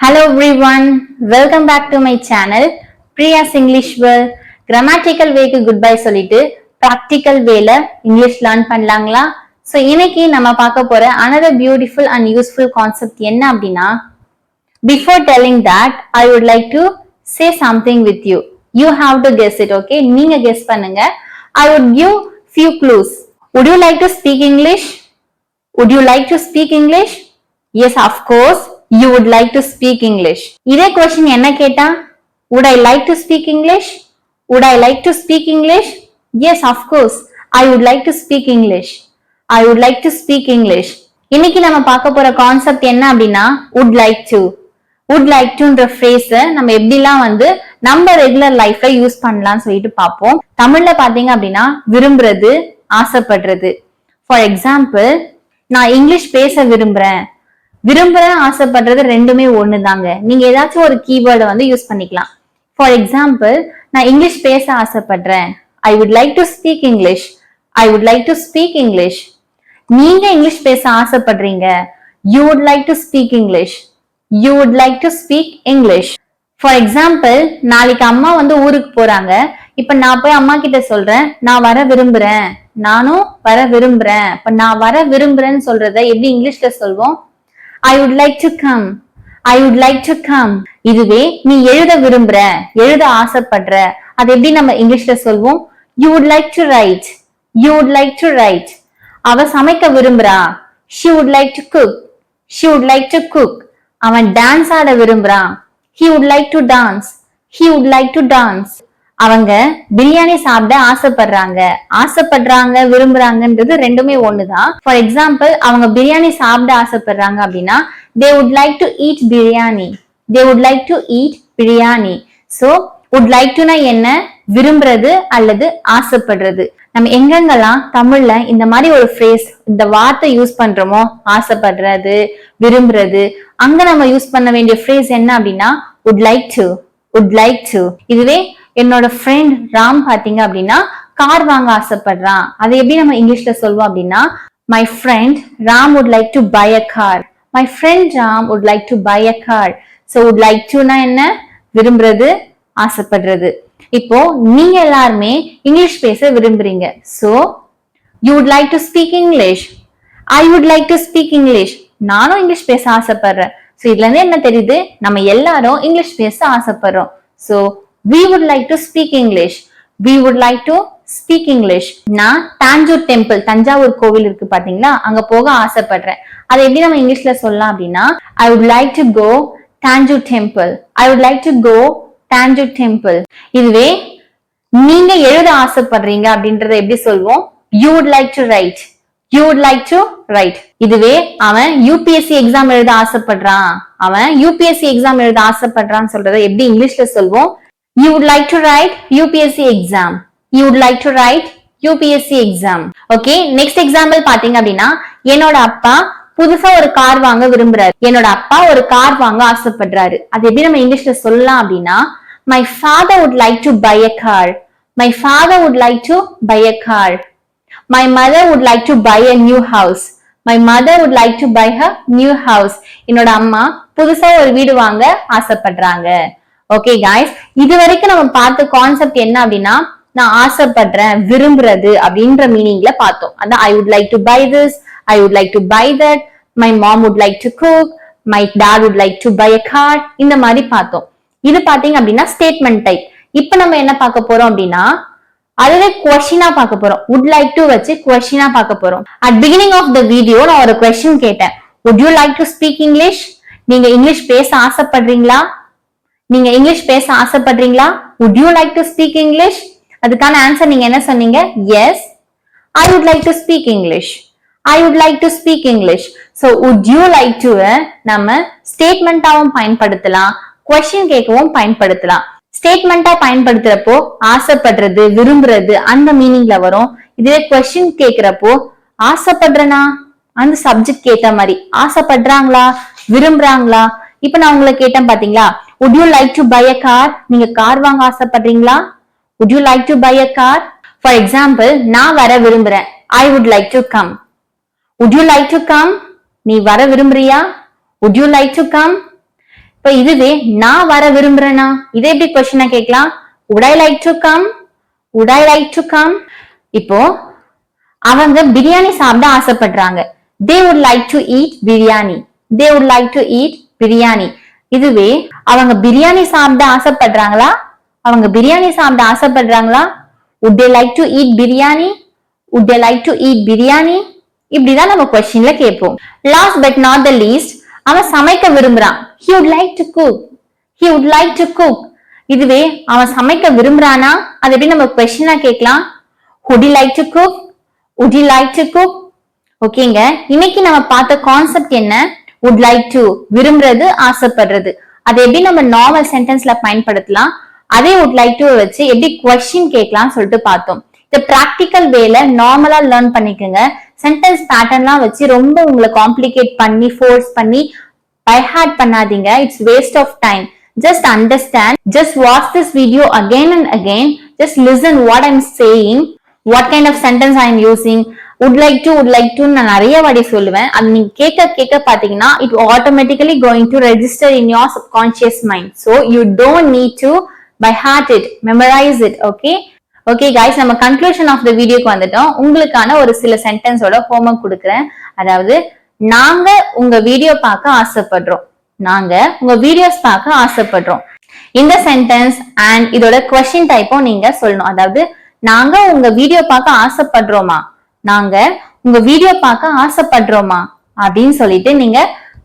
Hello everyone, welcome back to my channel Priya's English World. Grammatical way-க்கு goodbye சொல்லிட்டு practical way-ல English learn பண்ணலாங்களா? So இன்னைக்கு நம்ம பார்க்க போற another beautiful and useful concept என்ன அப்படின்னா, before telling that I would like to say something with you. You have to guess it, okay? நீங்க guess பண்ணுங்க. I would give few clues. Would you like to speak English? Would you like to speak English? Yes, of course. You would like to speak English. இதே question என்ன கேட்டா? Would I like to speak English? Would I like to speak English? Yes, of course. I would like to speak English. I would like to speak English. இன்னைக்கு நம்ம பார்க்க போற concept என்ன அப்படின்னா would like to. would like toன்ற phrase நம்ம எப்படிலாம் நம்ம regular லைஃப்ல யூஸ் பண்ணலாம்னு சொல்லிட்டு பார்ப்போம். தமிழ்ல பாத்தீங்க அப்படின்னா விரும்புறது, ஆசைப்படுறது. ஃபார் எக்ஸாம்பிள், நான் இங்கிலீஷ் பேச விரும்புறேன். விரும்புறேன், ஆசைப்படுறது ரெண்டுமே ஒண்ணுதாங்க. நீங்க ஏதாச்சும் ஒரு கீவேர்டை யூஸ் பண்ணிக்கலாம். ஃபார் எக்ஸாம்பிள், நான் இங்கிலீஷ் பேச ஆசைப்படுறேன். I would like to speak English. I would like to speak English. நீங்க இங்கிலீஷ் பேச ஆசைப்படுறீங்க. You would like to speak English. You would like to speak English. For example, நாளைக்கு அம்மா ஊருக்கு போறாங்க. இப்ப நான் போய் அம்மா கிட்ட சொல்றேன், நான் வர விரும்புறேன். நானும் வர விரும்புறேன். இப்ப நான் வர விரும்புறேன்னு சொல்றத எப்படி இங்கிலீஷ்ல சொல்வோம்? I would like to come. I would like to come. இதுவே நீ எழுத விரும்புற, எழுத ஆசைப்படுற, அது எப்படி நம்ம இங்கிலீஷ்ல சொல்வோம்? You would like to write. You would like to write. அவ சமைக்க விரும்புறா. She would like to cook. She would like to cook. அவன் டான்ஸ் ஆட விரும்புறான். He would like to dance. He would like to dance. அவங்க பிரியாணி சாப்பிட ஆசைப்படுறாங்க விரும்புறாங்கன்றது ரெண்டுமே ஒண்ணுதான். For example, அவங்க பிரியாணி சாப்பிட ஆசைப்படுறாங்க அப்படின்னா they would like to eat biryani. They would like to eat biryani. So would like to னா என்ன? விரும்புறது அல்லது ஆசைப்படுறது. நம்ம எங்கெங்கெல்லாம் தமிழ்ல இந்த மாதிரி ஒரு ஃப்ரேஸ், இந்த வார்த்தை யூஸ் பண்றோமோ, ஆசைப்படுறது, விரும்புறது, அங்க நம்ம யூஸ் பண்ண வேண்டிய ஃப்ரேஸ் என்ன அப்படின்னா would like to. would like to. இதுவே என்னோட ஃப்ரெண்ட் ராம் பாத்தீங்க அப்படின்னா கார் வாங்க ஆசைப்படுறான். அதை எப்படி நம்ம இங்கிலீஷ்ல சொல்வோம் அப்படின்னா my friend Ram would like to buy a car. My friend Ram would like to buy a car. So would like to னா என்ன? விரும்புறது, ஆசைப்படுறது. இப்போ நீங்க எல்லாருமே இங்கிலீஷ் பேச விரும்புறீங்க. So you would like to speak English. I would like to speak English. நானும் இங்கிலீஷ் பேச ஆசைப்படுறேன். So இதுல இருந்து என்ன தெரியுது? நம்ம எல்லாரும் இங்கிலீஷ் பேச ஆசைப்படுறோம். So we would like to speak English. We would like to speak English. நான் தாஞ்சூர் டெம்பிள், தஞ்சாவூர் கோவில் இருக்கு பாத்தீங்களா, அங்க போக ஆசைப்படுறேன். அதை எப்படி நம்ம இங்கிலீஷ்ல சொல்லலாம் அப்படின்னா I would like to go Tanjore temple. I would like to go Tanjore temple. இதுவே நீங்க எழுத ஆசைப்படுறீங்க அப்படின்றத எப்படி சொல்வோம்? You would like to write. You would like to write. இதுவே அவன் யூபிஎஸ்சி எக்ஸாம் எழுத ஆசைப்படுறான். அவன் யூபிஎஸ்சி எக்ஸாம் எழுத ஆசைப்படுறான்னு சொல்றத எப்படி இங்கிலீஷ்ல சொல்வோம்? You would like to write UPSC exam. You would like to write UPSC exam. Okay, next example பாத்தீங்க அப்படின்னா என்னோட அப்பா புதுசா ஒரு கார் வாங்க விரும்புறாரு. என்னோட அப்பா ஒரு கார் வாங்க ஆசைப்படுறாரு. அது எப்படி நம்ம இங்கிலீஷ்ல சொல்லலாம் அப்படின்னா my father would like to buy a car. My father would like to buy a car. My mother would like to buy a new house. My mother would like to buy her new house. என்னோட அம்மா புதுசா ஒரு வீடு வாங்க ஆசைப்படுறாங்க. Okay guys, இது வரைக்கும் நம்ம பார்த்த கான்செப்ட் என்ன அப்படின்னா நான் ஆசைப்படுறேன், விரும்புறது அப்படின்ற மீனிங்ல பார்த்தோம். அதான் I would like to buy this, I would like to buy that, my mom would like to cook, my dad would like to buy a car, இந்த மாதிரி பார்த்தோம். இது பாத்தீங்க அப்படின்னா ஸ்டேட்மெண்ட் டைப். இப்ப நம்ம என்ன பார்க்க போறோம் அப்படின்னா அதுவே கொஸ்டினா பார்க்க போறோம். would like to வச்சு கொஸ்டினா பார்க்க போறோம். at beginning of the video நான் ஒரு கொஸ்டின் கேட்டேன். would you like to speak English? நீங்க இங்கிலீஷ் பேச ஆசைப்படுறீங்களா? நீங்க இங்கிலீஷ் பேச ஆசைப்படுறீங்களா? would you like to speak English? அதுக்கான ஆன்சர் நீங்க என்ன சொன்னீங்க? yes, I would like to speak English. I would like to speak English. So would you like to நம்ம ஸ்டேட்மெண்டாவும் பயன்படுத்தலாம், கொஸ்டின் கேட்கவும் பயன்படுத்தலாம். ஸ்டேட்மெண்டா பயன்படுத்துறப்போ ஆசைப்படுறது, விரும்புறது அந்த மீனிங்ல வரும். இதுவே கொஸ்டின் கேட்கிறப்போ ஆசைப்படுறனா அந்த சப்ஜெக்ட் கேட்ட மாதிரி ஆசைப்படுறாங்களா, விரும்புறாங்களா. இப்ப நான் உங்களை கேட்டேன் பாத்தீங்களா, would you like to buy a car? நீங்க கார் வாங்க ஆசைப்படுறீங்களா? would you like to buy a car? For example, நான் வர விரும்புறேன். I would like to come. would you like to come? நீ வர விரும்புறியா? would you like to come? இப்ப இதுவே நான் வர விரும்புறேனா இதே எப்படி கொஸ்டினா கேட்கலாம். would I like to come, would I like to come. இப்போ அவங்க பிரியாணி சாப்பிட ஆசைப்படுறாங்க. they would like to eat biryani, they would like to eat biryani. இதுவே அவங்க பிரியாணி சாப்பிட ஆசைப்படுறாங்களா, அவங்க பிரியாணி சாப்பிட ஆசைப்படுறாங்களா, would they like to eat biryani, would they like to eat biryani. இப்படிதான் நம்ம கொஸ்டின்ல கேட்போம். Last but not the least, அவன் சமைக்க விரும்புறான். he would like to cook, he would like to cook. இதுவே அவன் சமைக்க விரும்புறானா அது எப்படி நம்ம கொஸ்டினா கேட்கலாம். would he like to cook, would he like to cook. ஓகேங்க, இன்னைக்கு நம்ம பார்த்த கான்செப்ட் என்ன, would like to விரும்புறது ஆசைப்படுறது. அதை எப்படி நம்ம நார்மல் சென்டென்ஸ்ல பயன்படுத்தலாம், அதே would like to வச்சு எப்படி கொஸ்டின் கேட்கலாம் சொல்லிட்டு பார்த்தோம். இந்த பிராக்டிக்கல் வேல நார்மலா லேர்ன் பண்ணிக்கோங்க. சென்டென்ஸ் பேட்டர்ன்லாம் வச்சு ரொம்ப உங்களை காம்ப்ளிகேட் பண்ணி ஃபோர்ஸ் பண்ணி பை ஹார்ட் பண்ணாதீங்க. It's waste of time. Just understand, just watch this video again and again, just listen what I'm saying, what kind of sentence I'm using. would like to நான் நிறைய வாட்டி சொல்லுவேன். அது நீங்க கேட்க பாத்தீங்கன்னா it automatically going to register in your subconscious mind, so you don't need to by heart it, memorize it. okay guys, நம்ம conclusion of the வீடியோக்கு வந்துட்டோம். உங்களுக்கான ஒரு சில சென்டென்ஸோட ஹோம்வொர்க் கொடுக்குறேன். அதாவது நாங்க உங்க வீடியோ பார்க்க ஆசைப்படுறோம், நாங்க உங்க வீடியோஸ் பார்க்க ஆசைப்படுறோம். இந்த சென்டென்ஸ் அண்ட் இதோட கொஸ்டின் டைப்பும் நீங்க சொல்லணும். அதாவது நாங்க உங்க வீடியோ பார்க்க ஆசைப்படுறோமா, நாங்க உங்க வீடியோ பார்க்க ஆசைப்படுறோமா அப்படின்னு சொல்லிட்டு நீங்க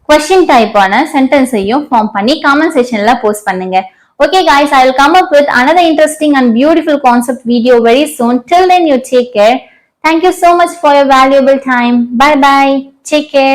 கொஸ்டின் டைப்பான சென்டென்ஸையும் ஃபார்ம் பண்ணி காமெண்ட் செக்ஷன்ல போஸ்ட் பண்ணுங்க. Okay guys, I will come up with another interesting and beautiful concept video very soon. Till then, you take care. Thank you so much for your valuable time. Bye bye. Take care.